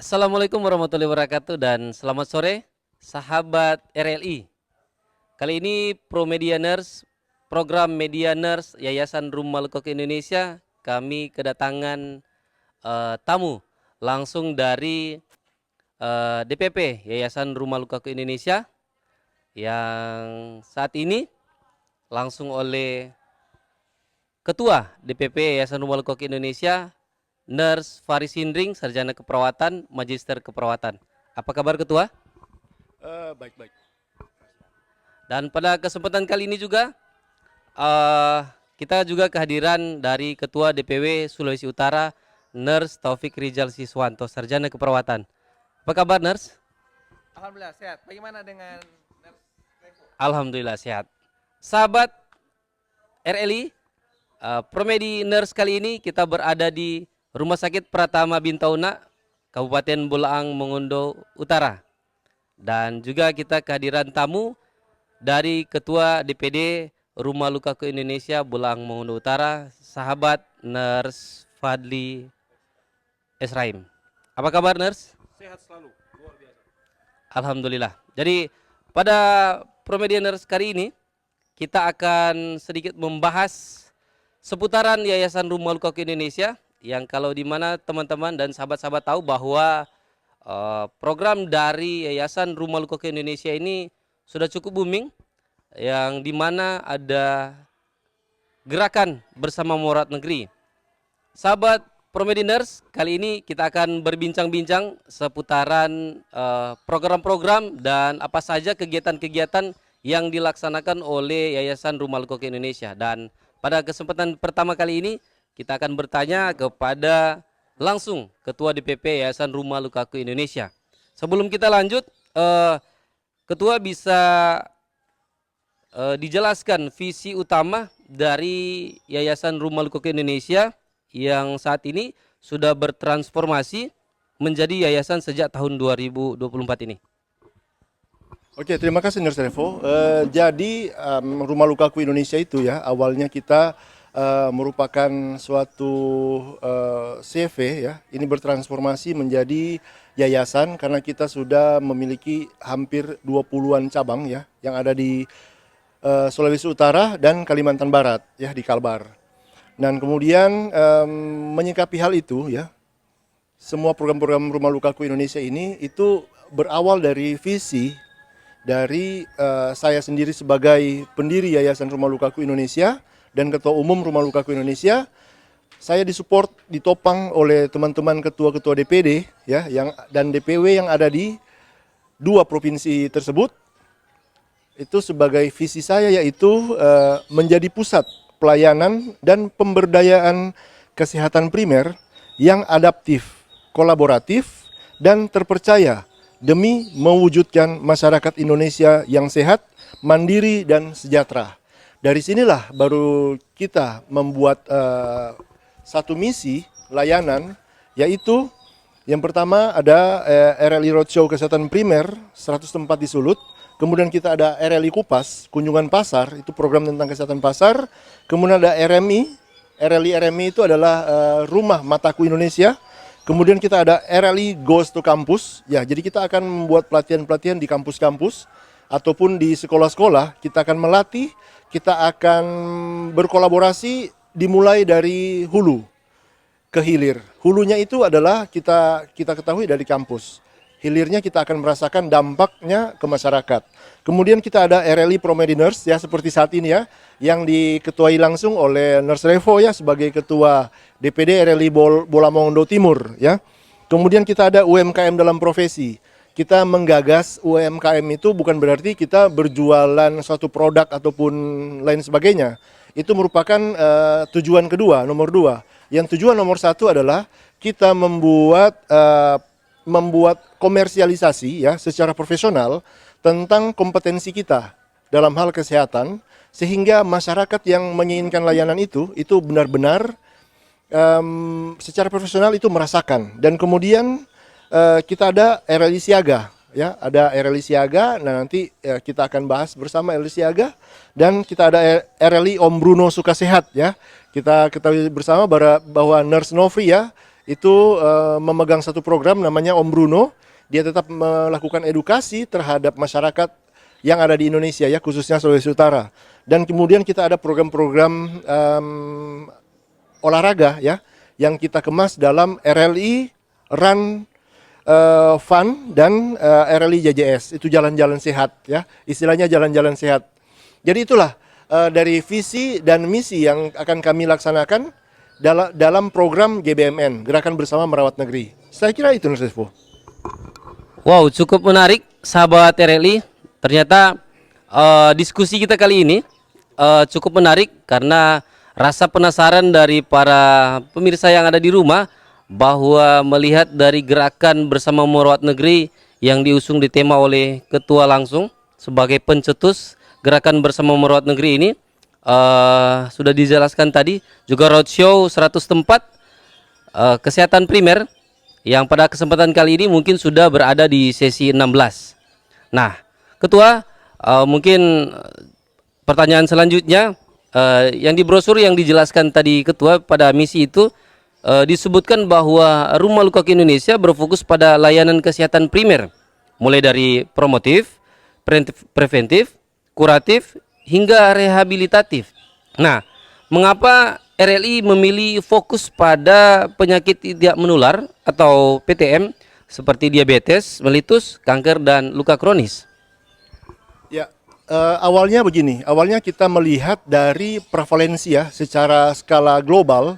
Assalamualaikum warahmatullahi wabarakatuh dan selamat sore sahabat RLI. Kali ini Promedianers, program Medianers Yayasan Rumah Lukak Indonesia, kami kedatangan tamu langsung dari DPP Yayasan Rumah Lukak Indonesia yang saat ini langsung oleh Ketua DPP Yayasan Rumah Lukak Indonesia, Nurse Faris Hindring, Sarjana Keperawatan, Magister Keperawatan. Apa kabar Ketua? Baik-baik. Dan pada kesempatan kali ini juga kita juga kehadiran dari Ketua DPW Sulawesi Utara, Nurse Taufik Rizal Siswanto, Sarjana Keperawatan. Apa kabar Nurse? Alhamdulillah sehat. Bagaimana dengan Alhamdulillah sehat. Sahabat RLI, Promedi Nurse kali ini kita berada di Rumah Sakit Pratama Bintauna, Kabupaten Bolaang Mongondo Utara. Dan juga kita kehadiran tamu dari Ketua DPD Rumah Lukaku Indonesia Bolaang Mongondo Utara, sahabat Nurse Fadli Esraim. Apa kabar Nurse? Sehat selalu, luar biasa. Alhamdulillah. Jadi pada Promedi Nurse kali ini kita akan sedikit membahas seputaran Yayasan Rumah Lukaku Indonesia, yang kalau di mana teman-teman dan sahabat-sahabat tahu bahwa program dari Yayasan Rumah Lukaku Indonesia ini sudah cukup booming, yang di mana ada gerakan bersama Morat Negeri. Sahabat Promediners, kali ini kita akan berbincang-bincang seputaran program-program dan apa saja kegiatan-kegiatan yang dilaksanakan oleh Yayasan Rumah Lukaku Indonesia. Dan pada kesempatan pertama kali ini kita akan bertanya kepada langsung Ketua DPP Yayasan Rumah Lukaku Indonesia. Sebelum kita lanjut, Ketua bisa dijelaskan visi utama dari Yayasan Rumah Lukaku Indonesia yang saat ini sudah bertransformasi menjadi yayasan sejak tahun 2024 ini. Oke, terima kasih Nurse Revo. Jadi Rumah Lukaku Indonesia itu ya, awalnya kita merupakan suatu CV ya. Ini bertransformasi menjadi yayasan karena kita sudah memiliki hampir 20-an cabang ya yang ada di Sulawesi Utara dan Kalimantan Barat ya, di Kalbar. Dan kemudian menyikapi hal itu ya, semua program-program Rumah Lukaku Indonesia ini itu berawal dari visi dari saya sendiri sebagai pendiri Yayasan Rumah Lukaku Indonesia dan Ketua Umum Rumah Lukaku Indonesia. Saya disupport, ditopang oleh teman-teman ketua-ketua DPD ya, dan DPW yang ada di dua provinsi tersebut. Itu sebagai visi saya, yaitu menjadi pusat pelayanan dan pemberdayaan kesehatan primer yang adaptif, kolaboratif, dan terpercaya demi mewujudkan masyarakat Indonesia yang sehat, mandiri, dan sejahtera. Dari sinilah baru kita membuat satu misi layanan, yaitu yang pertama ada RLI Roadshow Kesehatan Primer 100 tempat di Sulut. Kemudian kita ada RLI Kupas, kunjungan pasar, itu program tentang kesehatan pasar. Kemudian ada RLI RMI itu adalah Rumah Mataku Indonesia. Kemudian kita ada RLI Goes to Campus, ya jadi kita akan membuat pelatihan-pelatihan di kampus-kampus ataupun di sekolah-sekolah. Kita akan melatih, kita akan berkolaborasi dimulai dari hulu ke hilir. Hulunya itu adalah kita ketahui dari kampus. Hilirnya kita akan merasakan dampaknya ke masyarakat. Kemudian kita ada RLI Promediners ya, seperti saat ini ya, yang diketuai langsung oleh Nurse Revo ya sebagai Ketua DPD RLI Bolaang Mongondo Timur ya. Kemudian kita ada UMKM dalam profesi. Kita menggagas UMKM itu bukan berarti kita berjualan suatu produk ataupun lain sebagainya. Itu merupakan tujuan kedua, nomor dua. Yang tujuan nomor satu adalah kita membuat komersialisasi ya secara profesional tentang kompetensi kita dalam hal kesehatan, sehingga masyarakat yang menginginkan layanan itu benar-benar secara profesional itu merasakan. Dan kemudian kita ada RLI Siaga ya, ada RLI Siaga. Nah nanti kita akan bahas bersama RLI Siaga, dan kita ada RLI Om Bruno Sukasehat ya. Kita ketahui bersama bahwa Nurse Novri ya, itu memegang satu program namanya Om Bruno. Dia tetap melakukan edukasi terhadap masyarakat yang ada di Indonesia ya, khususnya Sulawesi Utara. Dan kemudian kita ada program-program olahraga ya, yang kita kemas dalam RLI Run Fun dan RLI JJS. Itu jalan-jalan sehat ya, istilahnya jalan-jalan sehat. Jadi itulah dari visi dan misi yang akan kami laksanakan dalam program GBMN, Gerakan Bersama Merawat Negeri. Saya kira itu, Nur Saiful. Wow, cukup menarik sahabat RLI. Ternyata diskusi kita kali ini cukup menarik karena rasa penasaran dari para pemirsa yang ada di rumah bahwa melihat dari Gerakan Bersama Merawat Negeri yang diusung ditema oleh Ketua langsung sebagai pencetus Gerakan Bersama Merawat Negeri ini, sudah dijelaskan tadi juga roadshow 100 tempat kesehatan primer yang pada kesempatan kali ini mungkin sudah berada di sesi 16. Nah, Ketua, mungkin pertanyaan selanjutnya, yang di brosur yang dijelaskan tadi Ketua pada misi itu disebutkan bahwa Rumah Luka Indonesia berfokus pada layanan kesehatan primer, mulai dari promotif, preventif, kuratif, hingga rehabilitatif. Nah, mengapa RLI memilih fokus pada penyakit tidak menular atau PTM seperti diabetes, melitus, kanker, dan luka kronis? Ya, awalnya begini. Awalnya kita melihat dari prevalensi ya, secara skala global,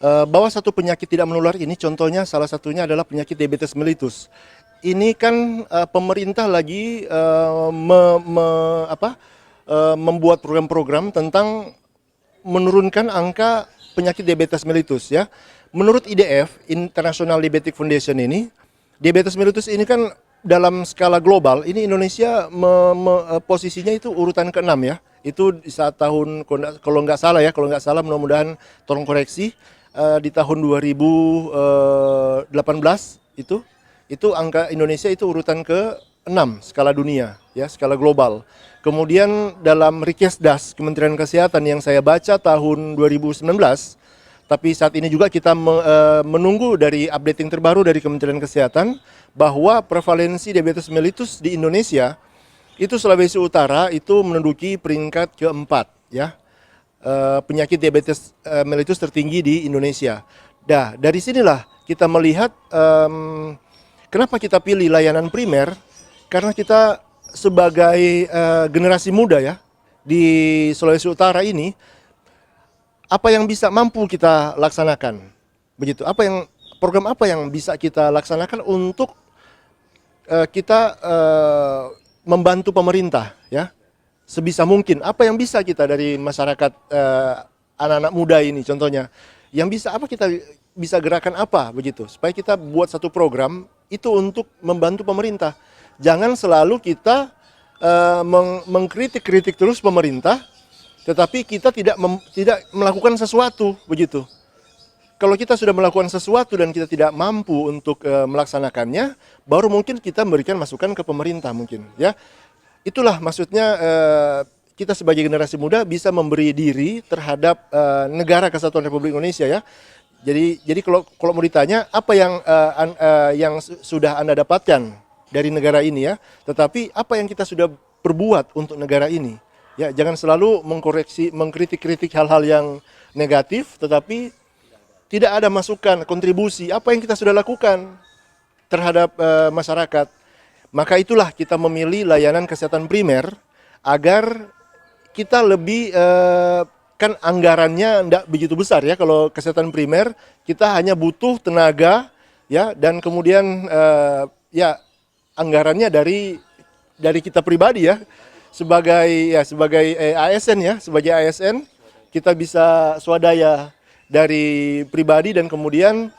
bahwa satu penyakit tidak menular ini, contohnya salah satunya adalah penyakit diabetes mellitus. Ini kan pemerintah lagi membuat program-program tentang menurunkan angka penyakit diabetes mellitus ya. Menurut IDF, International Diabetic Foundation ini, diabetes mellitus ini kan dalam skala global, ini Indonesia posisinya itu urutan ke-6 ya. Itu saat tahun, kalau nggak salah mudah-mudahan tolong koreksi, di tahun 2018 itu angka Indonesia itu urutan ke-6 skala dunia ya, skala global. Kemudian dalam Rikesdas Kementerian Kesehatan yang saya baca tahun 2019, tapi saat ini juga kita menunggu dari updating terbaru dari Kementerian Kesehatan bahwa prevalensi diabetes mellitus di Indonesia itu Sulawesi Utara itu menduduki peringkat keempat ya, penyakit diabetes mellitus tertinggi di Indonesia. Nah, dari sinilah kita melihat kenapa kita pilih layanan primer, karena kita sebagai generasi muda ya di Sulawesi Utara ini, apa yang bisa mampu kita laksanakan, begitu? Program apa yang bisa kita laksanakan untuk kita membantu pemerintah ya, sebisa mungkin. Apa yang bisa kita dari masyarakat anak-anak muda ini, contohnya, yang bisa apa, kita bisa gerakan apa begitu, supaya kita buat satu program itu untuk membantu pemerintah. Jangan selalu kita mengkritik terus pemerintah, tetapi kita tidak melakukan sesuatu begitu. Kalau kita sudah melakukan sesuatu dan kita tidak mampu untuk melaksanakannya, baru mungkin kita memberikan masukan ke pemerintah mungkin ya. Itulah maksudnya kita sebagai generasi muda bisa memberi diri terhadap negara Kesatuan Republik Indonesia ya. Jadi kalau mau ditanya apa yang sudah Anda dapatkan dari negara ini ya, tetapi apa yang kita sudah perbuat untuk negara ini ya. Jangan selalu mengkritik hal-hal yang negatif, tetapi tidak ada masukan, kontribusi apa yang kita sudah lakukan terhadap masyarakat. Maka itulah kita memilih layanan kesehatan primer agar kita lebih kan anggarannya tidak begitu besar ya. Kalau kesehatan primer kita hanya butuh tenaga ya, dan kemudian ya anggarannya dari kita pribadi ya, sebagai ASN ya, sebagai ASN kita bisa swadaya dari pribadi, dan kemudian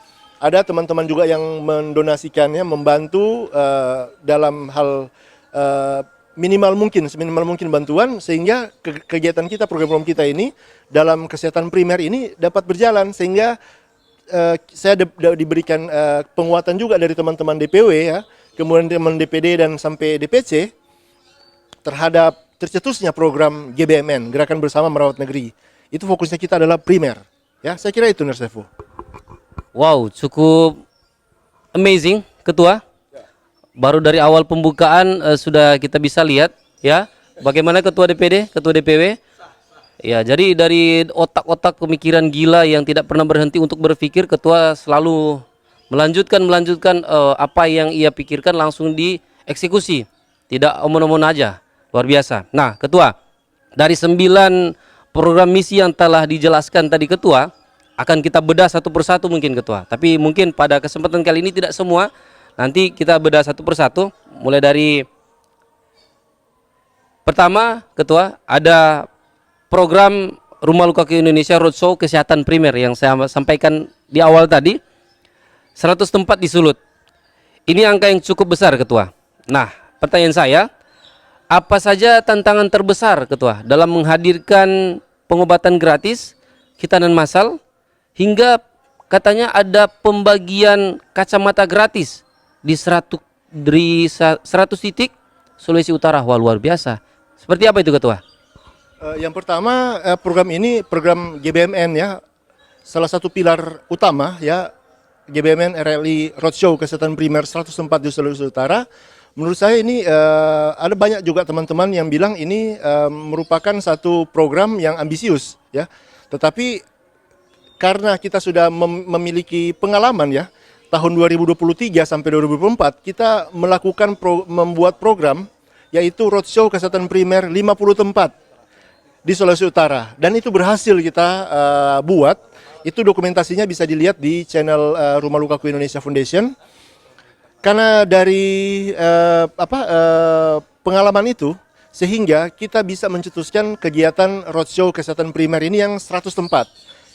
ada teman-teman juga yang mendonasikannya, membantu dalam hal seminimal mungkin bantuan, sehingga kegiatan kita, program-program kita ini dalam kesehatan primer ini dapat berjalan, sehingga saya diberikan penguatan juga dari teman-teman DPW ya, kemudian teman DPD dan sampai DPC terhadap tercetusnya program GBMN, Gerakan Bersama Merawat Negeri. Itu fokusnya kita adalah primer. Ya, saya kira itu, Nur Saiful. Wow, cukup amazing, Ketua. Baru dari awal pembukaan sudah kita bisa lihat ya, bagaimana Ketua DPD, Ketua DPW. Ya, jadi dari otak-otak pemikiran gila yang tidak pernah berhenti untuk berpikir, Ketua selalu melanjutkan apa yang ia pikirkan langsung dieksekusi. Tidak omon-omon aja. Luar biasa. Nah, Ketua, dari 9 program misi yang telah dijelaskan tadi Ketua, akan kita bedah satu persatu mungkin Ketua. Tapi mungkin pada kesempatan kali ini tidak semua. Nanti kita bedah satu persatu. Mulai dari pertama, Ketua, ada program Rumah Lukaku Indonesia Roadshow Kesehatan Primer yang saya sampaikan di awal tadi. 100 tempat di Sulut. Ini angka yang cukup besar, Ketua. Nah, pertanyaan saya, apa saja tantangan terbesar, Ketua, dalam menghadirkan pengobatan gratis, hitanan massal, hingga katanya ada pembagian kacamata gratis di 100 titik Sulawesi Utara. Wah, luar biasa. Seperti apa itu, Ketua? Yang pertama, program ini program GBMN ya, salah satu pilar utama ya, GBMN RLI Roadshow Kesehatan Primer 100 tempat di Sulawesi Utara. Menurut saya ini ada banyak juga teman-teman yang bilang ini merupakan satu program yang ambisius ya. Tetapi karena kita sudah memiliki pengalaman ya, tahun 2023 sampai 2024 kita melakukan membuat program yaitu Roadshow Kesehatan Primer 50 tempat di Sulawesi Utara, dan itu berhasil kita buat. Itu dokumentasinya bisa dilihat di channel Rumah Lukaku Indonesia Foundation. Karena dari pengalaman itu, sehingga kita bisa mencetuskan kegiatan Roadshow Kesehatan Primer ini yang 100 tempat.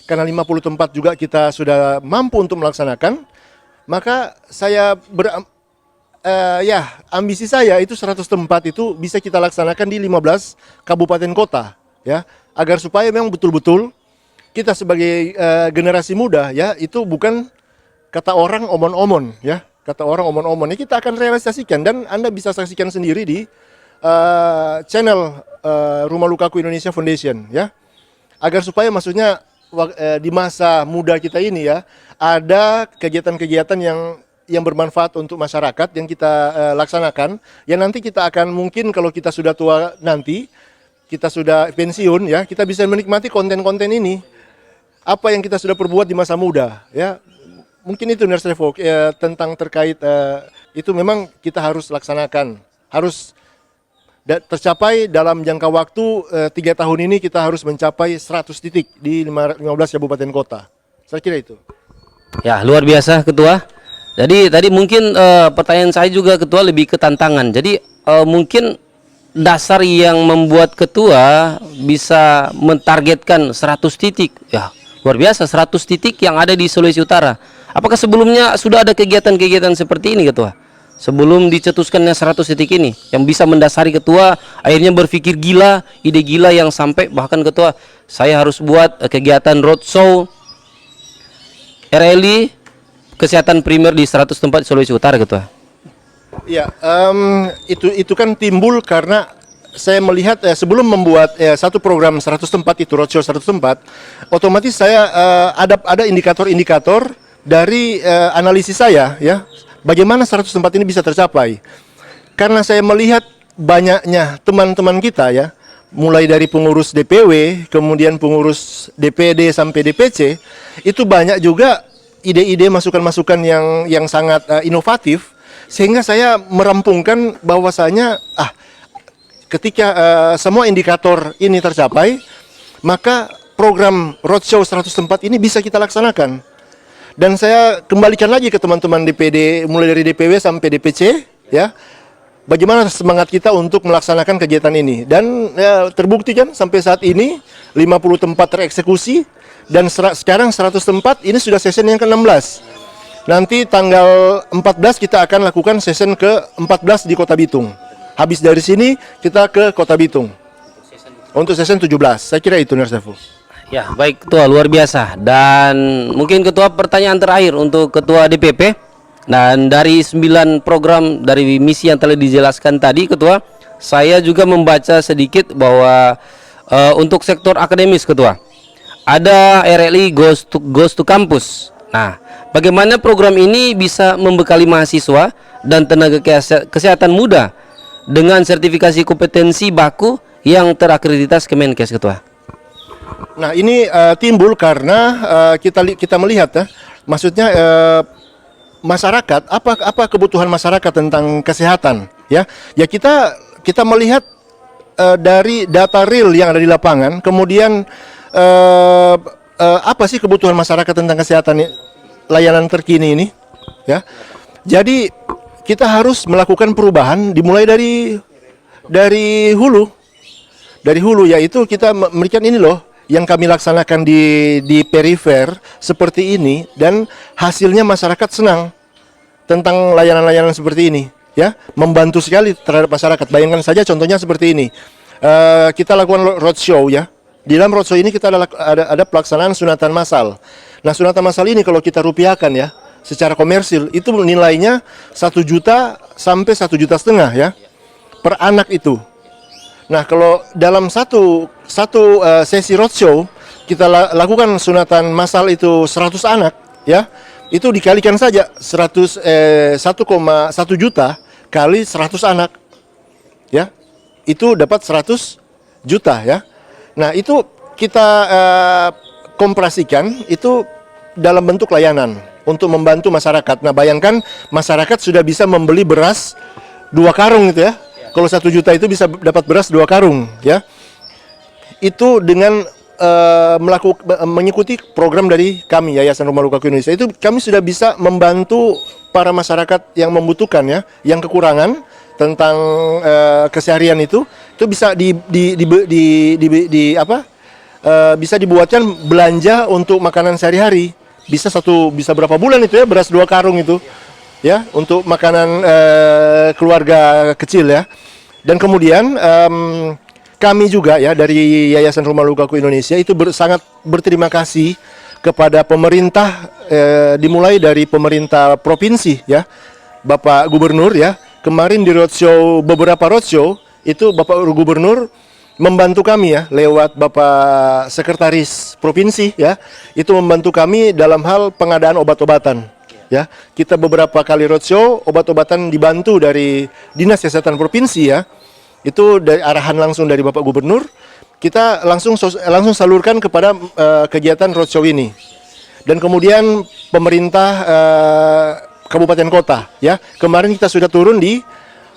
Karena 50 tempat juga kita sudah mampu untuk melaksanakan, maka saya ambisi saya itu 100 tempat itu bisa kita laksanakan di 15 kabupaten kota ya, agar supaya memang betul-betul kita sebagai generasi muda ya, itu bukan kata orang omon-omon ya, kata orang omon-omon ini kita akan realisasikan, dan Anda bisa saksikan sendiri di channel Rumah Lukaku Indonesia Foundation ya, agar supaya maksudnya di masa muda kita ini ya, ada kegiatan-kegiatan yang bermanfaat untuk masyarakat yang kita laksanakan. Ya, nanti kita akan mungkin kalau kita sudah tua nanti, kita sudah pensiun ya, kita bisa menikmati konten-konten ini, apa yang kita sudah perbuat di masa muda ya. Mungkin itu Nurse Revo tentang terkait itu memang kita harus laksanakan, harus tercapai dalam jangka waktu 3 tahun ini. Kita harus mencapai 100 titik di 15 kabupaten kota. Saya kira itu. Ya, luar biasa Ketua. Jadi tadi mungkin pertanyaan saya juga Ketua lebih ke tantangan. Jadi mungkin dasar yang membuat Ketua bisa mentargetkan 100 titik. Ya, luar biasa, 100 titik yang ada di Sulawesi Utara. Apakah sebelumnya sudah ada kegiatan-kegiatan seperti ini Ketua? Sebelum dicetuskannya 100 titik ini yang bisa mendasari Ketua akhirnya berpikir gila, ide gila yang sampai bahkan Ketua, saya harus buat kegiatan roadshow RLI Kesehatan Primer di 100 tempat di Sulawesi Utara, Ketua. Ya, itu kan timbul karena saya melihat sebelum membuat satu program 100 tempat itu roadshow 100 tempat, otomatis saya ada indikator-indikator dari analisis saya ya, bagaimana 100 tempat ini bisa tercapai. Karena saya melihat banyaknya teman-teman kita ya, mulai dari pengurus DPW, kemudian pengurus DPD sampai DPC, itu banyak juga ide-ide masukan-masukan yang sangat inovatif, sehingga saya merampungkan bahwasanya ketika semua indikator ini tercapai, maka program roadshow 100 tempat ini bisa kita laksanakan. Dan saya kembalikan lagi ke teman-teman DPD, mulai dari DPW sampai DPC ya, bagaimana semangat kita untuk melaksanakan kegiatan ini. Dan terbukti kan sampai saat ini 50 tempat tereksekusi, dan sekarang 100 tempat ini sudah session yang ke-16. Nanti tanggal 14 kita akan lakukan session ke-14 di Kota Bitung. Habis dari sini kita ke Kota Bitung untuk session 17. Saya kira itu Nurse Revo. Ya, baik Ketua, luar biasa. Dan mungkin Ketua, pertanyaan terakhir untuk Ketua DPP. Dan dari 9 program dari misi yang telah dijelaskan tadi Ketua, saya juga membaca sedikit bahwa untuk sektor akademis Ketua, ada RLI Goes to Campus. Nah, bagaimana program ini bisa membekali mahasiswa dan tenaga kesehatan muda dengan sertifikasi kompetensi baku yang terakreditasi Kemenkes, Ketua. Nah, ini timbul karena kita melihat ya, maksudnya masyarakat, apa kebutuhan masyarakat tentang kesehatan, ya? Ya kita melihat dari data real yang ada di lapangan, kemudian apa sih kebutuhan masyarakat tentang kesehatan layanan terkini ini, ya? Jadi kita harus melakukan perubahan dimulai dari hulu, yaitu kita memberikan ini loh yang kami laksanakan di perifer seperti ini, dan hasilnya masyarakat senang tentang layanan-layanan seperti ini, ya, membantu sekali terhadap masyarakat. Bayangkan saja contohnya seperti ini, kita lakukan roadshow, ya. Di dalam roadshow ini kita ada pelaksanaan sunatan massal. Nah, sunatan massal ini kalau kita rupiahkan ya, secara komersil itu nilainya 1 juta sampai 1,5 juta ya per anak itu. Nah, kalau dalam satu sesi roadshow kita lakukan sunatan massal itu 100 anak, ya, itu dikalikan saja 1,1 juta kali 100 anak, ya, itu dapat 100 juta ya. Nah, itu kita kompresikan itu dalam bentuk layanan untuk membantu masyarakat. Nah, bayangkan masyarakat sudah bisa membeli beras 2 karung gitu ya. Kalau 1 juta itu bisa dapat beras 2 karung ya. Itu dengan mengikuti program dari kami Yayasan Rumah Lukaku Indonesia, itu kami sudah bisa membantu para masyarakat yang membutuhkan ya, yang kekurangan tentang keseharian itu bisa bisa dibuatkan belanja untuk makanan sehari-hari. Bisa berapa bulan itu ya, beras 2 karung itu ya, untuk makanan keluarga kecil ya. Dan kemudian kami juga ya dari Yayasan Rumah Lukaku Indonesia itu sangat berterima kasih kepada pemerintah, dimulai dari pemerintah provinsi ya, Bapak Gubernur ya. Kemarin di roadshow, beberapa roadshow itu Bapak Gubernur membantu kami ya, lewat Bapak Sekretaris Provinsi ya, itu membantu kami dalam hal pengadaan obat-obatan ya. Kita beberapa kali roadshow, obat-obatan dibantu dari Dinas Kesehatan Provinsi ya. Itu dari arahan langsung dari Bapak Gubernur, kita langsung salurkan kepada kegiatan roadshow ini. Dan kemudian pemerintah kabupaten kota ya, kemarin kita sudah turun di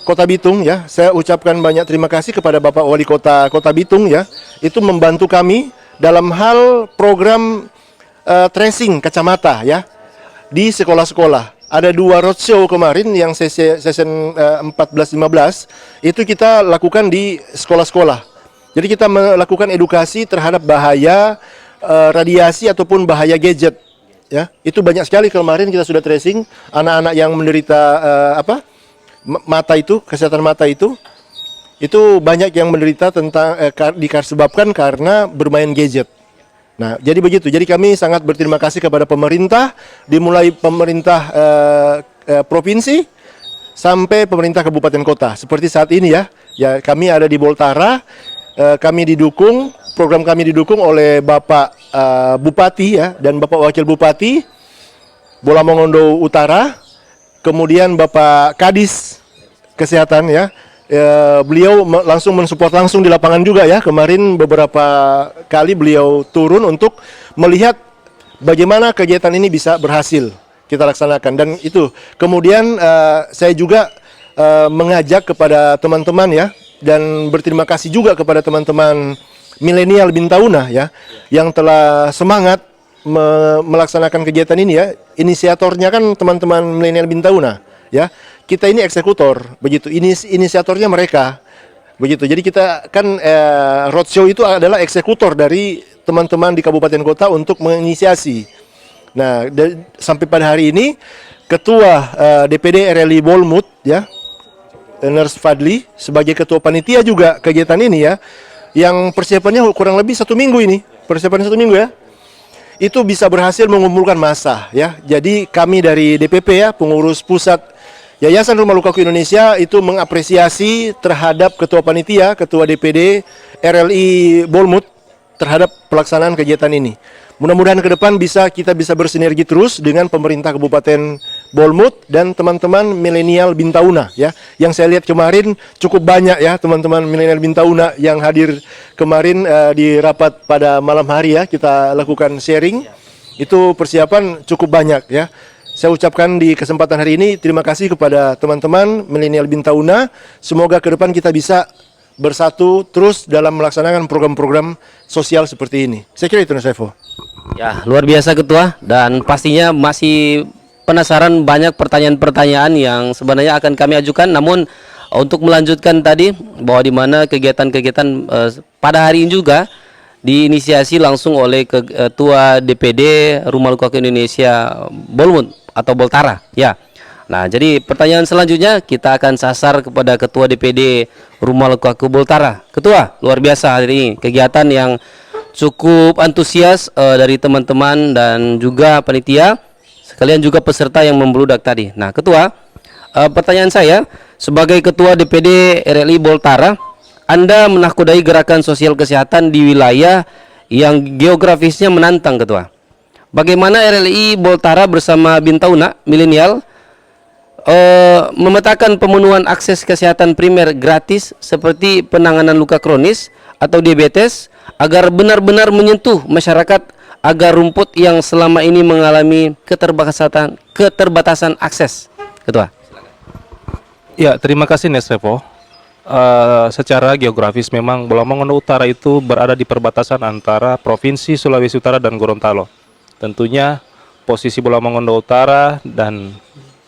Kota Bitung ya. Saya ucapkan banyak terima kasih kepada Bapak Wali Kota Bitung ya, itu membantu kami dalam hal program tracing kacamata ya di sekolah-sekolah. Ada 2 roadshow kemarin yang session 14-15 itu kita lakukan di sekolah-sekolah. Jadi kita melakukan edukasi terhadap bahaya radiasi ataupun bahaya gadget ya. Itu banyak sekali kemarin kita sudah tracing anak-anak yang menderita mata itu, kesehatan mata itu banyak yang menderita tentang disebabkan karena bermain gadget. Nah, jadi begitu. Jadi kami sangat berterima kasih kepada pemerintah, dimulai pemerintah provinsi sampai pemerintah kabupaten kota. Seperti saat ini ya, kami ada di Boltara, program kami didukung oleh Bapak Bupati ya, dan Bapak Wakil Bupati Bola Mongondo Utara, kemudian Bapak Kadis Kesehatan ya. Beliau langsung mensupport langsung di lapangan juga ya. Kemarin beberapa kali beliau turun untuk melihat bagaimana kegiatan ini bisa berhasil kita laksanakan. Dan itu kemudian saya juga mengajak kepada teman-teman ya, dan berterima kasih juga kepada teman-teman milenial Bintauna ya, yang telah semangat melaksanakan kegiatan ini ya. Inisiatornya kan teman-teman milenial Bintauna ya. Kita ini eksekutor, begitu. Inisiatornya mereka, begitu. Jadi kita kan roadshow itu adalah eksekutor dari teman-teman di kabupaten kota untuk menginisiasi. Nah, sampai pada hari ini Ketua DPD RLI Bolmut ya, Nurse Fadli sebagai Ketua Panitia juga kegiatan ini ya, yang persiapannya kurang lebih 1 minggu ini, persiapan 1 minggu ya. Itu bisa berhasil mengumpulkan massa ya. Jadi kami dari DPP ya, pengurus pusat Yayasan Rumah Lukaku Indonesia itu mengapresiasi terhadap Ketua Panitia, Ketua DPD RLI Bolmut terhadap pelaksanaan kegiatan ini. Mudah-mudahan ke depan kita bisa bersinergi terus dengan pemerintah Kabupaten Bolmut dan teman-teman milenial Bintauna ya. Yang saya lihat kemarin cukup banyak ya teman-teman milenial Bintauna yang hadir kemarin di rapat pada malam hari ya. Kita lakukan sharing. Itu persiapan cukup banyak ya. Saya ucapkan di kesempatan hari ini terima kasih kepada teman-teman milenial Bintauna. Semoga ke depan kita bisa bersatu terus dalam melaksanakan program-program sosial seperti ini. Saya kira itu, Mas Revo. Ya, luar biasa Ketua, dan pastinya masih penasaran banyak pertanyaan-pertanyaan yang sebenarnya akan kami ajukan, namun untuk melanjutkan tadi bahwa di mana kegiatan-kegiatan pada hari ini juga diinisiasi langsung oleh Ketua DPD Rumah Lukaku Indonesia Bolmut atau Boltara ya. Nah, jadi pertanyaan selanjutnya kita akan sasar kepada Ketua DPD Rumah Lukaku Boltara. Ketua, luar biasa hari ini kegiatan yang cukup antusias dari teman-teman dan juga panitia, sekalian juga peserta yang membludak tadi. Nah, Ketua, pertanyaan saya sebagai Ketua DPD RLI Boltara, Anda menahkodai gerakan sosial kesehatan di wilayah yang geografisnya menantang, Ketua. Bagaimana RLI Boltara bersama Bintauna Milenial memetakan pemenuhan akses kesehatan primer gratis seperti penanganan luka kronis atau diabetes agar benar-benar menyentuh masyarakat agar rumput yang selama ini mengalami keterbatasan akses. Ketua. Ya, terima kasih Nes Revo. Secara geografis memang Bolongondo Utara itu berada di perbatasan antara Provinsi Sulawesi Utara dan Gorontalo. Tentunya posisi Bolongondo Utara dan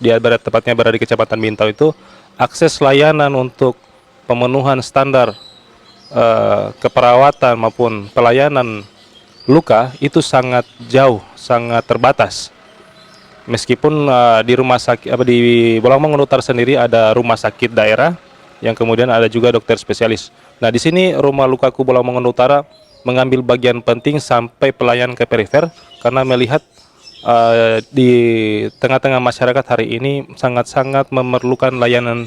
dia tepatnya berada di Kecamatan Bintau itu akses layanan untuk pemenuhan standar keperawatan maupun pelayanan luka itu sangat jauh, sangat terbatas. Meskipun di rumah sakit di Bolongondo Utara sendiri ada rumah sakit daerah yang kemudian ada juga dokter spesialis. Nah, di sini Rumah Lukaku Bolongondo Utara mengambil bagian penting sampai pelayanan ke perifer karena melihat di tengah-tengah masyarakat hari ini sangat-sangat memerlukan layanan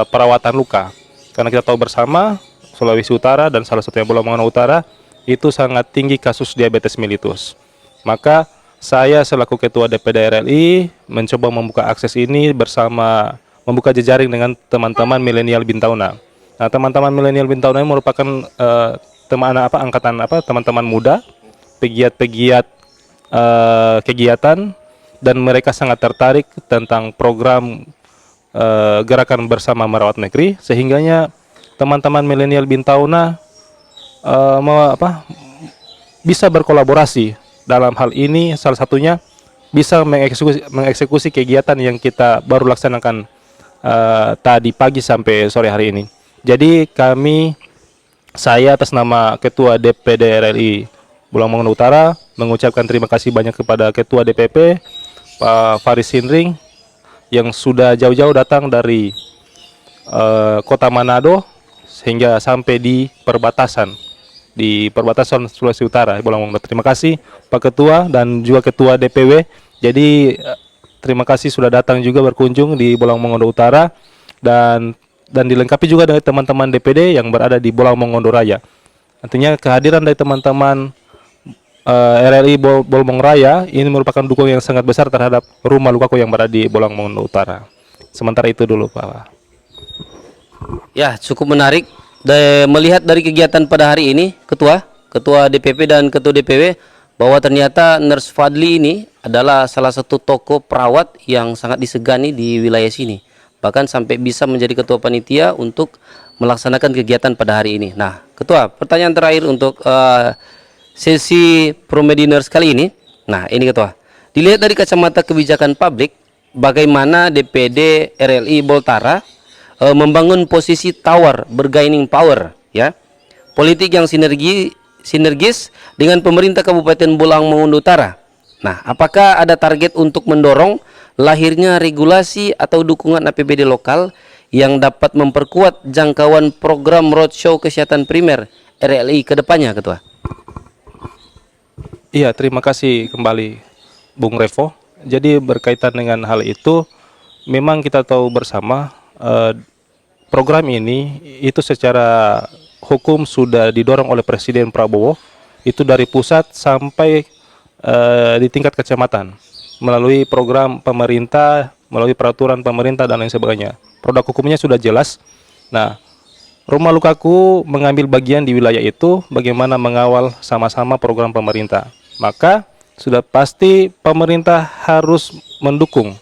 perawatan luka. Karena kita tahu bersama Sulawesi Utara dan salah satunya Bolongondo Utara itu sangat tinggi kasus diabetes mellitus. Maka saya selaku Ketua DPD RLI mencoba membuka akses ini bersama membuka jejaring dengan teman-teman milenial Bintauna. Nah, teman-teman milenial Bintauna ini merupakan teman-teman muda, pegiat-pegiat kegiatan, dan mereka sangat tertarik tentang program gerakan bersama merawat negeri, sehingganya teman-teman milenial Bintauna bisa berkolaborasi dalam hal ini. Salah satunya bisa mengeksekusi kegiatan yang kita baru laksanakan tadi pagi sampai sore hari ini. Jadi saya atas nama Ketua DPD RLI Bolongondo Utara mengucapkan terima kasih banyak kepada Ketua DPP Pak Faris Hindring yang sudah jauh-jauh datang dari Kota Manado sehingga sampai di perbatasan Sulawesi Utara Bolongondo. Terima kasih Pak Ketua dan juga Ketua DPW. Jadi terima kasih sudah datang juga berkunjung di Bolongondo Utara dan dilengkapi juga dengan teman-teman DPD yang berada di Bolongondo Raya. Nantinya kehadiran dari teman-teman RLI Bolmong Raya ini merupakan dukungan yang sangat besar terhadap Rumah Lukaku yang berada di Bolongondo Utara. Sementara itu dulu, Pak. Ya, cukup menarik melihat dari kegiatan pada hari ini, Ketua DPP dan Ketua DPW, bahwa ternyata Nurse Fadli ini adalah salah satu tokoh perawat yang sangat disegani di wilayah sini. Bahkan sampai bisa menjadi Ketua Panitia untuk melaksanakan kegiatan pada hari ini. Nah, Ketua, pertanyaan terakhir untuk sesi Promediners kali ini. Nah, ini Ketua, dilihat dari kacamata kebijakan publik, bagaimana DPD RLI Boltara membangun posisi tawar bargaining power, ya, politik yang sinergis dengan pemerintah Kabupaten Bolongondo Utara. Nah, apakah ada target untuk mendorong lahirnya regulasi atau dukungan APBD lokal yang dapat memperkuat jangkauan program roadshow kesehatan primer RLI ke depannya, Ketua? Iya, terima kasih kembali Bung Revo. Jadi berkaitan dengan hal itu, memang kita tahu bersama program ini itu secara hukum sudah didorong oleh Presiden Prabowo itu dari pusat sampai di tingkat kecamatan melalui program pemerintah, melalui peraturan pemerintah dan lain sebagainya. Produk hukumnya sudah jelas. Nah, Rumah Lukaku mengambil bagian di wilayah itu bagaimana mengawal sama-sama program pemerintah. Maka sudah pasti pemerintah harus mendukung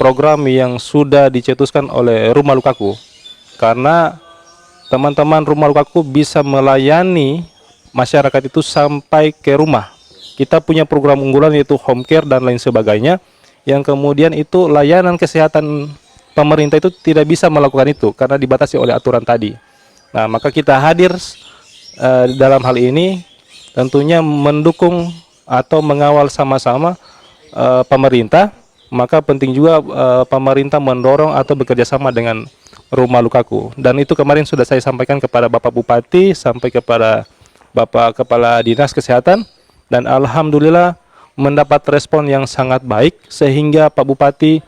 program yang sudah dicetuskan oleh Rumah Lukaku, karena teman-teman Rumah Lukaku bisa melayani masyarakat itu sampai ke rumah. Kita punya program unggulan yaitu home care dan lain sebagainya, yang kemudian itu layanan kesehatan pemerintah itu tidak bisa melakukan itu karena dibatasi oleh aturan tadi. Nah, maka kita hadir dalam hal ini tentunya mendukung atau mengawal sama-sama pemerintah. Maka penting juga pemerintah mendorong atau bekerja sama dengan Rumah Lukaku. Dan itu kemarin sudah saya sampaikan kepada Bapak Bupati sampai kepada Bapak Kepala Dinas Kesehatan, dan alhamdulillah mendapat respon yang sangat baik sehingga Pak Bupati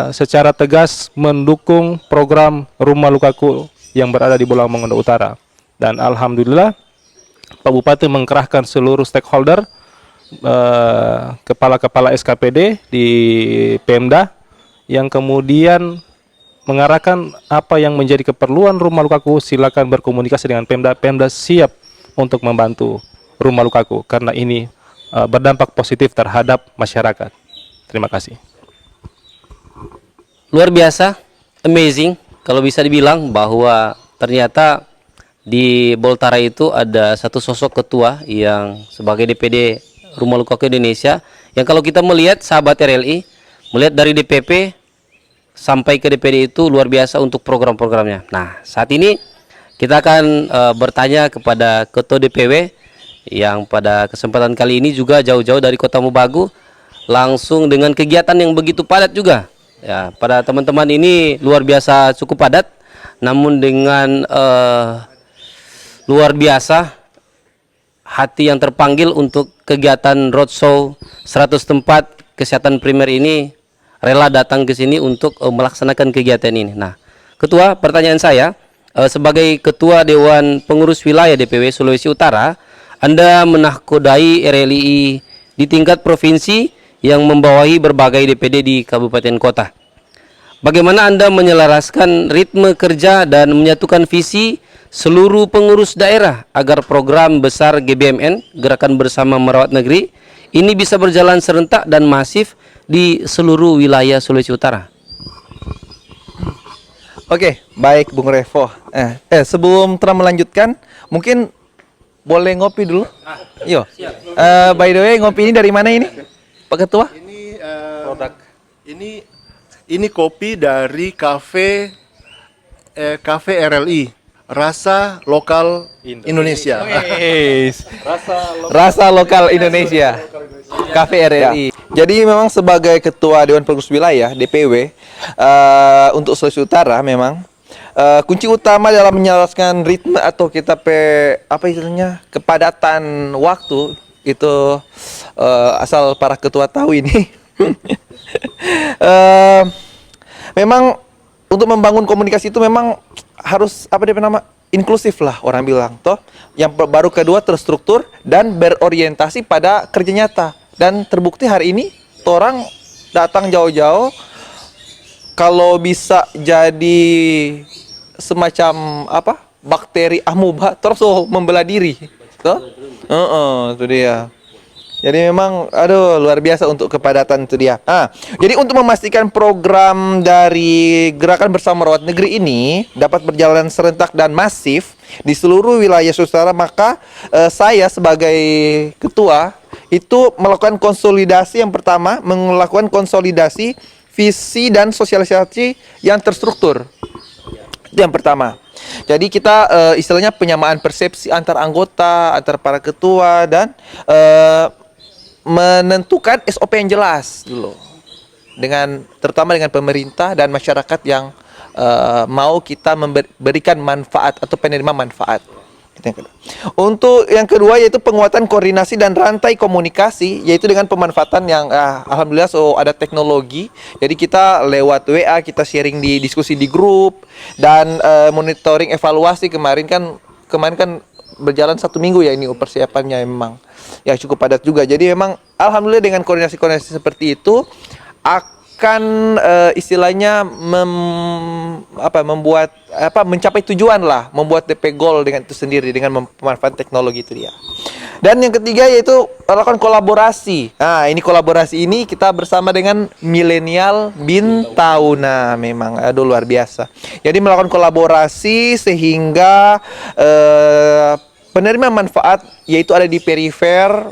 secara tegas mendukung program Rumah Lukaku yang berada di Bolang Mongondo Utara. Dan alhamdulillah Pak Bupati mengkerahkan seluruh stakeholder, kepala-kepala SKPD di Pemda, yang kemudian mengarahkan apa yang menjadi keperluan Rumah Lukaku, silakan berkomunikasi dengan Pemda. Pemda siap untuk membantu Rumah Lukaku karena ini berdampak positif terhadap masyarakat. Terima kasih. Luar biasa, amazing kalau bisa dibilang bahwa ternyata di Boltara itu ada satu sosok ketua yang sebagai DPD Rumah Lukaku Indonesia, yang kalau kita melihat sahabat RLI, melihat dari DPP sampai ke DPD itu luar biasa untuk program-programnya. Nah, saat ini kita akan bertanya kepada Ketua DPW yang pada kesempatan kali ini juga jauh-jauh dari Kota Mobagu, langsung dengan kegiatan yang begitu padat juga. Ya, pada teman-teman ini luar biasa cukup padat, namun dengan luar biasa hati yang terpanggil untuk kegiatan roadshow 100 tempat kesehatan primer ini, rela datang ke sini untuk melaksanakan kegiatan ini. Nah, Ketua, pertanyaan saya, sebagai Ketua Dewan Pengurus Wilayah DPW Sulawesi Utara, Anda menahkodai RLI di tingkat provinsi yang membawahi berbagai DPD di kabupaten kota. Bagaimana Anda menyelaraskan ritme kerja dan menyatukan visi seluruh pengurus daerah agar program besar GBMN, Gerakan Bersama Merawat Negeri, ini bisa berjalan serentak dan masif di seluruh wilayah Sulawesi Utara? Oke, baik Bung Revo. Sebelum Tra melanjutkan, mungkin boleh ngopi dulu? Yo. By the way, ngopi ini dari mana ini, Pak Ketua? Ini produk. Ini kopi dari kafe RLI. Rasa lokal Indonesia. Rasa lokal Indonesia. Cafe RRI. Jadi memang sebagai Ketua Dewan Pengurus Wilayah DPW untuk Sulawesi Utara memang kunci utama dalam menyelaraskan ritme atau kita kepadatan waktu itu asal para ketua tahu ini. Memang untuk membangun komunikasi itu memang harus inklusif lah orang bilang toh. Yang baru kedua terstruktur dan berorientasi pada kerja nyata. Dan terbukti hari ini orang datang jauh-jauh, kalau bisa jadi semacam bakteri amuba terus membela diri toh. Itu dia. Jadi memang luar biasa untuk kepadatan itu dia. Jadi untuk memastikan program dari Gerakan Bersama Merawat Negeri ini dapat berjalan serentak dan masif di seluruh wilayah Sulawesi, maka saya sebagai ketua itu melakukan konsolidasi. Yang pertama, melakukan konsolidasi visi dan sosialisasi yang terstruktur. Itu yang pertama. Jadi kita istilahnya penyamaan persepsi antar anggota, antar para ketua, dan menentukan SOP yang jelas dulu, terutama dengan pemerintah dan masyarakat yang mau kita memberikan manfaat atau penerima manfaat. Untuk yang kedua yaitu penguatan koordinasi dan rantai komunikasi, yaitu dengan pemanfaatan yang alhamdulillah ada teknologi. Jadi kita lewat WA kita sharing di diskusi di grup dan monitoring evaluasi kemarin kan berjalan 1 minggu ya ini persiapannya memang ya cukup padat juga. Jadi memang alhamdulillah dengan koordinasi-koordinasi seperti itu akan istilahnya mencapai tujuan lah, membuat DP Goal dengan itu sendiri dengan memanfaatkan teknologi itu dia. Dan yang ketiga yaitu melakukan kolaborasi. Nah, ini kolaborasi ini kita bersama dengan Milenial Bintauna, memang aduh luar biasa. Jadi melakukan kolaborasi sehingga penerima manfaat yaitu ada di perifer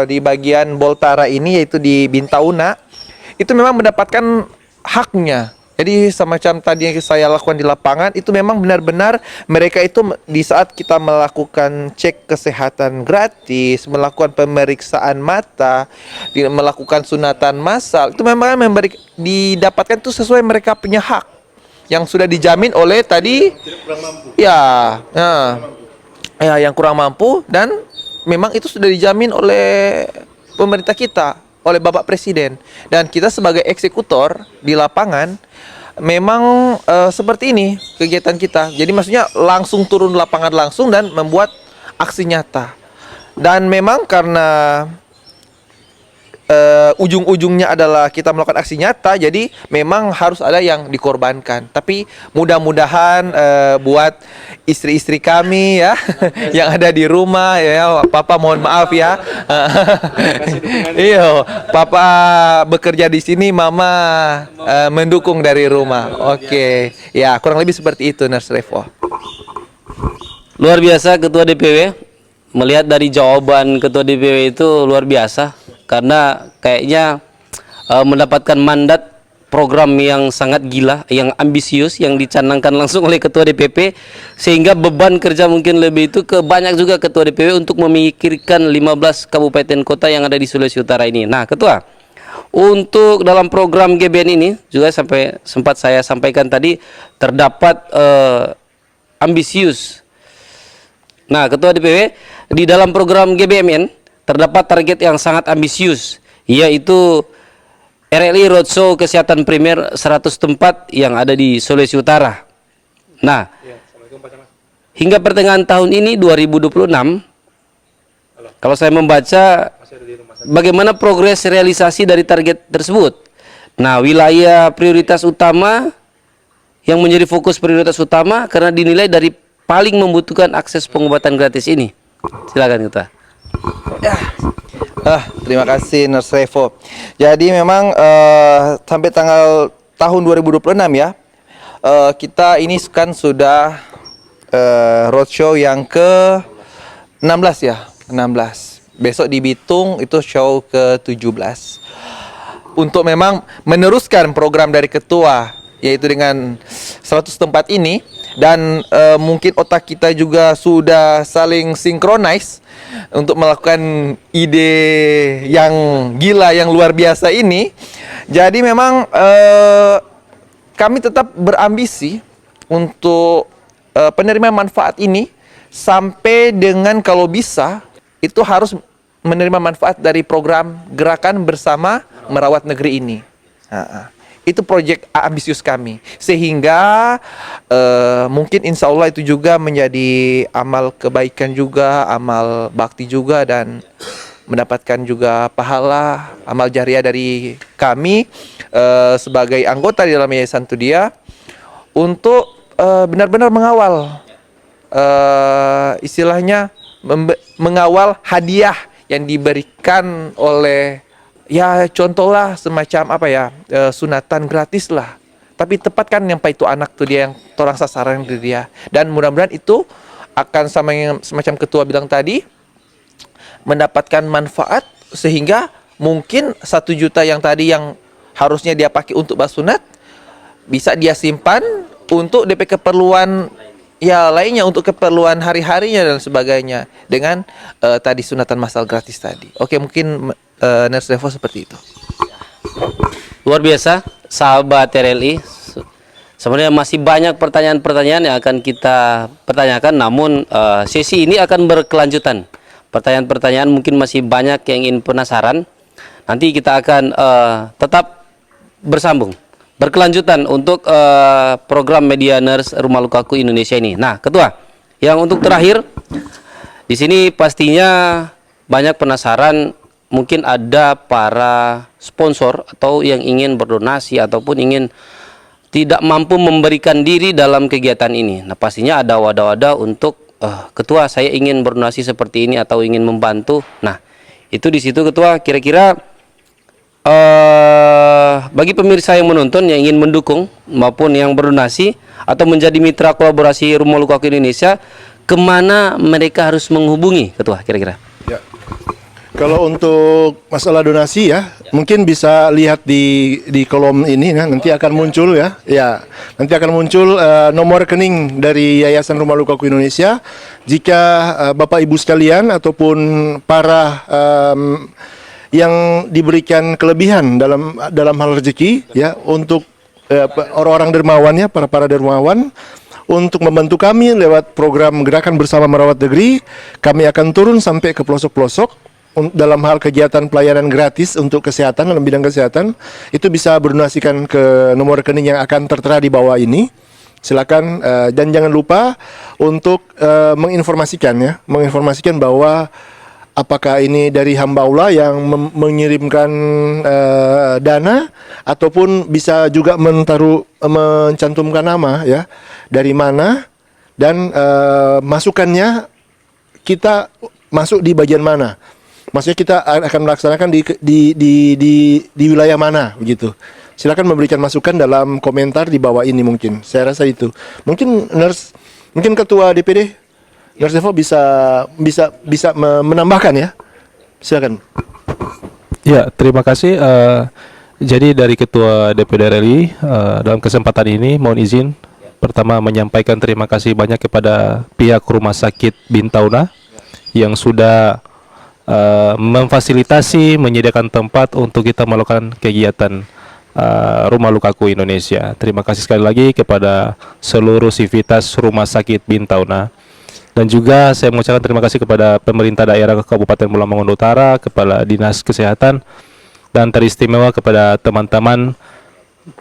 di bagian Boltara ini yaitu di Bintauna itu memang mendapatkan haknya. Jadi semacam tadi yang saya lakukan di lapangan itu memang benar-benar mereka itu di saat kita melakukan cek kesehatan gratis, melakukan pemeriksaan mata, melakukan sunatan massal, itu memang didapatkan itu sesuai mereka punya hak yang sudah dijamin oleh tadi yang kurang mampu dan memang itu sudah dijamin oleh pemerintah kita, oleh Bapak Presiden, dan kita sebagai eksekutor di lapangan memang seperti ini kegiatan kita. Jadi maksudnya langsung turun lapangan langsung dan membuat aksi nyata. Dan memang karena ujung-ujungnya adalah kita melakukan aksi nyata, jadi memang harus ada yang dikorbankan. Tapi mudah-mudahan buat istri-istri kami ya yang ada di rumah ya, Papa mohon maaf ya. Iya, Papa bekerja di sini, Mama mendukung dari rumah. Oke. Ya, kurang lebih seperti itu Nurse Revo. Luar biasa Ketua DPW. Melihat dari jawaban Ketua DPW itu luar biasa. Karena kayaknya mendapatkan mandat program yang sangat gila, yang ambisius, yang dicanangkan langsung oleh Ketua DPP, sehingga beban kerja mungkin lebih itu ke banyak juga Ketua DPW untuk memikirkan 15 kabupaten kota yang ada di Sulawesi Utara ini. Nah, Ketua, untuk dalam program GBN ini juga sempat saya sampaikan tadi terdapat ambisius. Nah, Ketua DPW, di dalam program GBMN terdapat target yang sangat ambisius, yaitu RLI Roadshow Kesehatan Primer 100 tempat yang ada di Sulawesi Utara. Nah, hingga pertengahan tahun ini 2026, kalau saya membaca bagaimana progres realisasi dari target tersebut. Nah, wilayah prioritas utama yang menjadi fokus prioritas utama karena dinilai dari paling membutuhkan akses pengobatan gratis ini. Silakan kita. Terima kasih Nurse Revo. Jadi memang sampai tahun 2026 ya, kita ini kan sudah roadshow yang ke-16 ya, 16. Besok di Bitung itu show ke-17. Untuk memang meneruskan program dari ketua yaitu dengan 100 tempat ini, dan mungkin otak kita juga sudah saling sinkronis untuk melakukan ide yang gila, yang luar biasa ini. Jadi memang kami tetap berambisi untuk penerima manfaat ini sampai dengan kalau bisa itu harus menerima manfaat dari program Gerakan Bersama Merawat Negeri ini. Itu proyek ambisius kami, sehingga mungkin insya Allah itu juga menjadi amal kebaikan juga, amal bakti juga, dan mendapatkan juga pahala amal jariah dari kami sebagai anggota di dalam Yayasan Tudia untuk benar-benar mengawal istilahnya mengawal hadiah yang diberikan oleh, ya contohlah semacam apa ya, sunatan gratis lah. Tapi tepat kan yang itu anak tuh dia yang orang sasaran dari dia. Dan mudah-mudahan itu akan sama yang semacam ketua bilang tadi, mendapatkan manfaat sehingga mungkin 1 juta yang tadi yang harusnya dia pakai untuk basunat bisa dia simpan untuk DP keperluan ya lainnya, untuk keperluan hari-harinya dan sebagainya dengan tadi sunatan massal gratis tadi. Oke, mungkin Nurse Revo seperti itu. Luar biasa, sahabat RLI. Sebenarnya masih banyak pertanyaan-pertanyaan yang akan kita pertanyakan, namun sesi ini akan berkelanjutan. Pertanyaan-pertanyaan mungkin masih banyak yang ingin penasaran. Nanti kita akan tetap bersambung, berkelanjutan untuk program Media Nurse Rumah Lukaku Indonesia ini. Nah, Ketua, yang untuk terakhir, Di sini pastinya banyak penasaran, mungkin ada para sponsor atau yang ingin berdonasi ataupun ingin tidak mampu memberikan diri dalam kegiatan ini. Nah, pastinya ada wadah-wadah untuk ketua, saya ingin berdonasi seperti ini atau ingin membantu. Nah, itu di situ ketua, kira-kira bagi pemirsa yang menonton yang ingin mendukung maupun yang berdonasi atau menjadi mitra kolaborasi Rumah Lukaku Indonesia, kemana mereka harus menghubungi ketua kira-kira? Ya. Kalau untuk masalah donasi ya, mungkin bisa lihat di kolom ini ya, nanti akan muncul ya. Ya, nanti akan muncul nomor rekening dari Yayasan Rumah Lukaku Indonesia. Jika Bapak Ibu sekalian ataupun para yang diberikan kelebihan dalam hal rezeki ya, untuk orang-orang dermawan ya, para dermawan, untuk membantu kami lewat program Gerakan Bersama Merawat Negeri, kami akan turun sampai ke pelosok-pelosok dalam hal kegiatan pelayanan gratis untuk kesehatan, dalam bidang kesehatan. Itu bisa berdonasikan ke nomor rekening yang akan tertera di bawah ini. Silakan, dan jangan lupa untuk menginformasikan bahwa apakah ini dari hamba Allah yang mengirimkan dana, ataupun bisa juga mencantumkan nama ya, dari mana, dan masukannya kita masuk di bagian mana. Maksudnya kita akan melaksanakan di wilayah mana begitu. Silakan memberikan masukan dalam komentar di bawah ini mungkin. Saya rasa itu. Mungkin ketua DPD Nurse Devo bisa menambahkan ya. Silakan. Ya, terima kasih. Jadi dari Ketua DPD RI dalam kesempatan ini mohon izin pertama menyampaikan terima kasih banyak kepada pihak Rumah Sakit Bintauna yang sudah memfasilitasi, menyediakan tempat untuk kita melakukan kegiatan Rumah Lukaku Indonesia. Terima kasih sekali lagi kepada seluruh sivitas Rumah Sakit Bintauna. Dan juga saya mengucapkan terima kasih kepada pemerintah daerah Kabupaten Pulau Mangundu Utara, kepala Dinas Kesehatan, dan teristimewa kepada teman-teman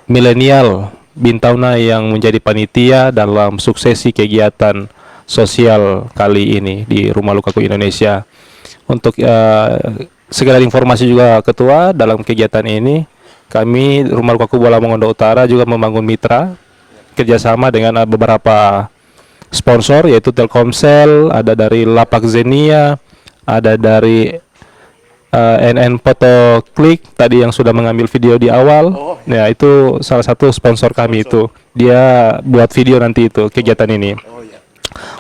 milenial Bintauna yang menjadi panitia dalam suksesi kegiatan sosial kali ini di Rumah Lukaku Indonesia. Untuk sekedar informasi juga ketua, dalam kegiatan ini kami Rumah Lukaku Pulau Mangundu Utara juga membangun mitra kerjasama dengan beberapa sponsor, yaitu Telkomsel, ada dari Lapak Zenia, ada dari NN Foto Klik tadi yang sudah mengambil video di awal. Ya, itu salah satu sponsor kami itu. Dia buat video nanti itu kegiatan ini.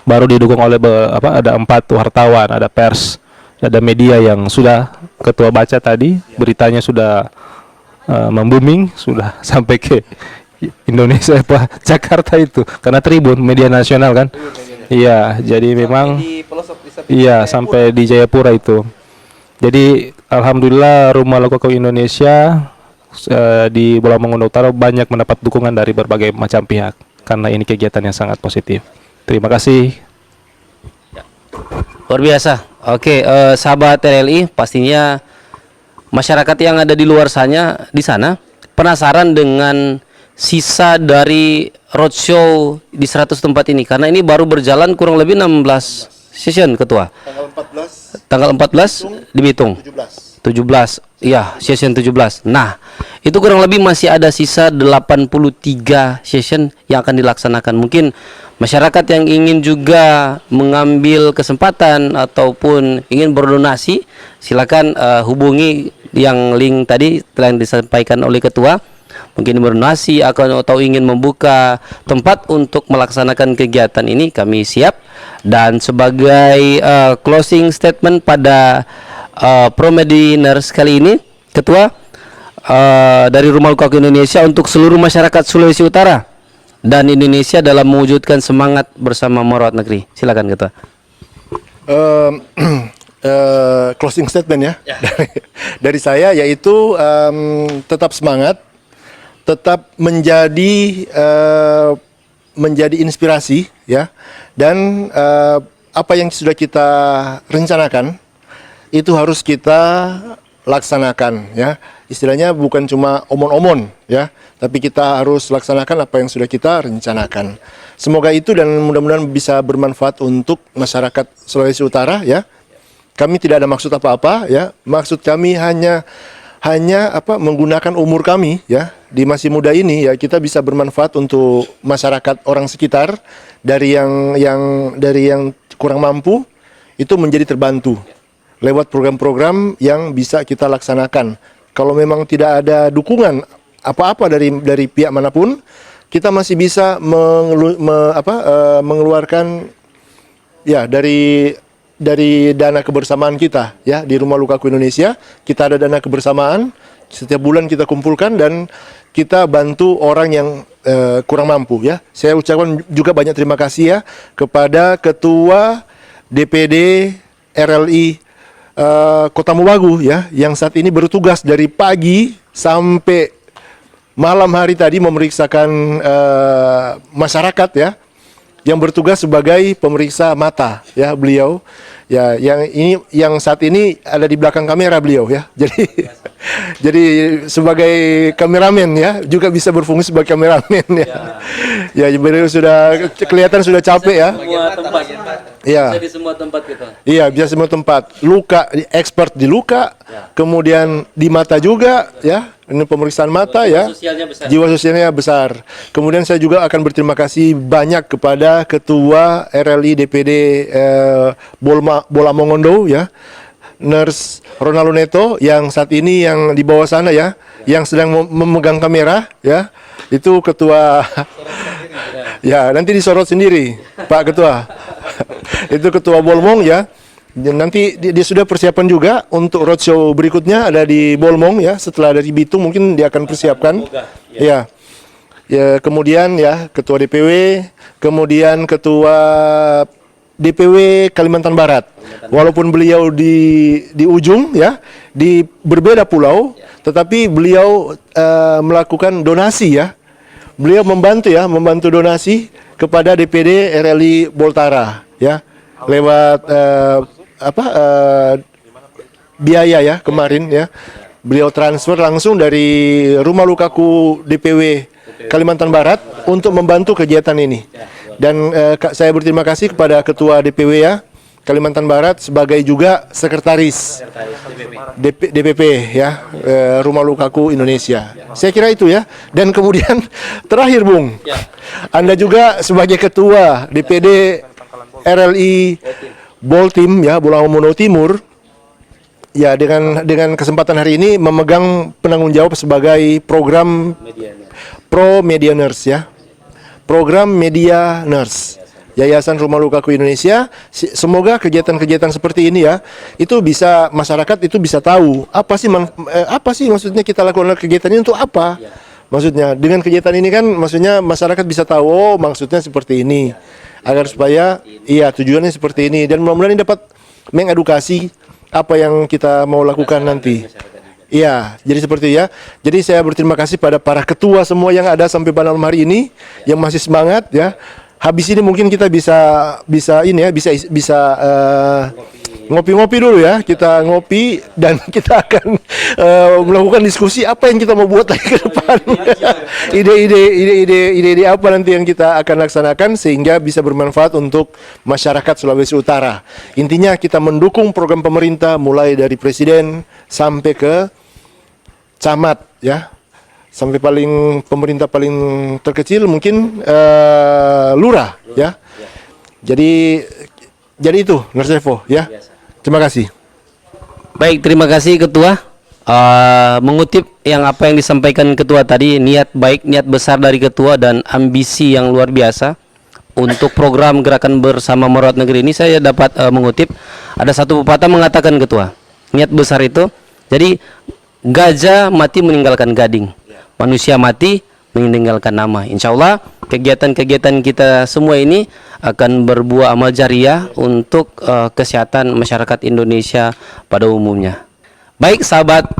Baru didukung oleh ada 4 wartawan, ada pers, ada media yang sudah ketua baca tadi, beritanya sudah membooming, sudah sampai ke Indonesia Jakarta itu, karena Tribun media nasional kan. Iya, jadi memang iya sampai di Jayapura itu. Jadi alhamdulillah Rumah Lukaku Indonesia di Pulau Mangundu Utara banyak mendapat dukungan dari berbagai macam pihak karena ini kegiatan yang sangat positif. Terima kasih. Luar biasa. Oke, sahabat RLI, pastinya masyarakat yang ada di luar sana penasaran dengan sisa dari roadshow di 100 tempat ini, karena ini baru berjalan kurang lebih 16 session ketua. Tanggal 14 di Bitung. 17. Iya, session 17. Nah, itu kurang lebih masih ada sisa 83 session yang akan dilaksanakan. Mungkin masyarakat yang ingin juga mengambil kesempatan ataupun ingin berdonasi, silakan hubungi yang link tadi telah disampaikan oleh ketua. Mungkin berdonasi atau ingin membuka tempat untuk melaksanakan kegiatan ini, kami siap. Dan sebagai closing statement pada Promediners kali ini, ketua dari Rumah Lukaku Indonesia untuk seluruh masyarakat Sulawesi Utara dan Indonesia dalam mewujudkan semangat bersama merawat negeri. Silakan ketua. Closing statement ya, dari saya, yaitu tetap semangat, tetap menjadi inspirasi ya, dan apa yang sudah kita rencanakan itu harus kita laksanakan ya. Istilahnya bukan cuma omon-omon ya, tapi kita harus laksanakan apa yang sudah kita rencanakan. Semoga itu dan mudah-mudahan bisa bermanfaat untuk masyarakat Sulawesi Utara ya. Kami tidak ada maksud apa-apa ya. Maksud kami hanya menggunakan umur kami ya di masih muda ini ya, kita bisa bermanfaat untuk masyarakat orang sekitar, dari yang kurang mampu itu menjadi terbantu lewat program-program yang bisa kita laksanakan. Kalau memang tidak ada dukungan apa-apa dari pihak manapun, kita masih bisa mengeluarkan ya dari dana kebersamaan kita ya di Rumah Lukaku Indonesia. Kita ada dana kebersamaan, setiap bulan kita kumpulkan dan kita bantu orang yang kurang mampu ya. Saya ucapkan juga banyak terima kasih ya kepada Ketua DPD RLI Kota Mobagu ya, yang saat ini bertugas dari pagi sampai malam hari tadi memeriksakan masyarakat ya, yang bertugas sebagai pemeriksa mata ya beliau ya, yang saat ini ada di belakang kamera beliau ya. Jadi sebagai kameramen ya, juga bisa berfungsi sebagai kameramen ya. Ya, beliau sudah kelihatan sudah capek ya. Semua tempat. Iya. Bisa di semua tempat kita. Iya, bisa semua tempat. Luka, expert di luka, kemudian di mata juga ya. Ini pemeriksaan mata ya. Sosialnya besar. Jiwa sosialnya besar. Kemudian saya juga akan berterima kasih banyak kepada Ketua RLI DPD Bola Mongondo ya, Nurse Ronaldo Neto, yang saat ini yang di bawah sana ya, yang sedang memegang kamera ya. Itu Ketua ya, nanti disorot sendiri Pak Ketua. Itu Ketua Bolmong ya. Dan nanti dia sudah persiapan juga untuk roadshow berikutnya ada di Bolmong ya. Setelah dari Bitung mungkin dia akan persiapkan. Ya. Ya, kemudian ya Ketua DPW, kemudian Ketua DPW Kalimantan Barat. Walaupun beliau di ujung ya, di berbeda pulau, tetapi beliau melakukan donasi ya. Beliau membantu donasi kepada DPD RLI Boltara ya, lewat biaya ya kemarin ya. Beliau transfer langsung dari Rumah Lukaku DPW Kalimantan Barat untuk membantu kegiatan ini. Dan saya berterima kasih kepada Ketua DPW ya Kalimantan Barat sebagai juga sekretaris DPP ya, Rumah Lukaku Indonesia. Saya kira itu ya. Dan kemudian terakhir Bung, Anda juga sebagai Ketua DPD RLI Boltim ya, Bola Mongondo Timur ya, dengan kesempatan hari ini memegang penanggung jawab sebagai program Pro Media Nurse ya. Program Media Nurse Yayasan Rumah Lukaku Indonesia. Semoga kegiatan-kegiatan seperti ini ya, itu bisa masyarakat itu bisa tahu apa sih maksudnya kita lakukan kegiatan ini untuk apa. Maksudnya dengan kegiatan ini kan maksudnya masyarakat bisa tahu, oh maksudnya seperti ini, agar supaya iya tujuannya seperti ini, dan mudah-mudahan ini dapat mengedukasi apa yang kita mau lakukan nanti. Iya, jadi seperti ya. Jadi saya berterima kasih pada para ketua semua yang ada sampai malam hari ini, yang masih semangat ya. Habis ini mungkin kita bisa ngopi-ngopi dulu ya. Kita ngopi dan kita akan melakukan diskusi apa yang kita mau buat lagi ke depan. Ide-ide apa nanti yang kita akan laksanakan sehingga bisa bermanfaat untuk masyarakat Sulawesi Utara. Intinya kita mendukung program pemerintah mulai dari presiden sampai ke camat ya. Sampai pemerintah paling terkecil mungkin lurah ya. Jadi itu Nurse Revo ya. Terima kasih. Baik, terima kasih Ketua. Mengutip apa yang disampaikan Ketua tadi, niat baik, niat besar dari Ketua dan ambisi yang luar biasa untuk program Gerakan Bersama Merawat Negeri ini, saya dapat mengutip ada satu pepatah mengatakan Ketua, niat besar itu, jadi gajah mati meninggalkan gading, manusia mati meninggalkan nama. Insya Allah kegiatan-kegiatan kita semua ini akan berbuah amal jariah untuk kesehatan masyarakat Indonesia pada umumnya. Baik sahabat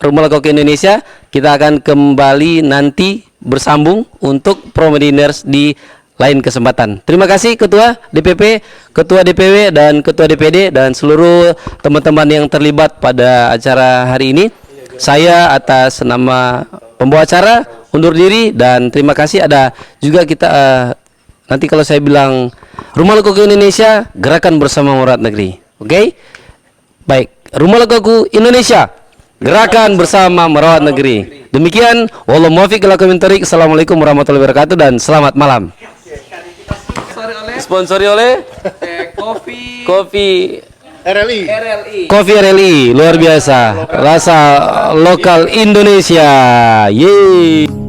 Rumah Lukaku Indonesia, kita akan kembali nanti bersambung untuk Pro Media Nurse di lain kesempatan. Terima kasih Ketua DPP, Ketua DPW, dan Ketua DPD, dan seluruh teman-teman yang terlibat pada acara hari ini. Saya atas nama pembawa acara undur diri, dan terima kasih. Ada juga kita nanti kalau saya bilang Rumah Lukaku Indonesia, gerakan bersama merawat negeri. Oke? Baik, Rumah Lukaku Indonesia, gerakan bersama merawat negeri. Demikian, wallahu muwaffiq ila aqwamit thoriq. Assalamualaikum warahmatullahi wabarakatuh, dan selamat malam. Sponsori oleh Kopi RLI, luar biasa, rasa lokal Indonesia. Yeay.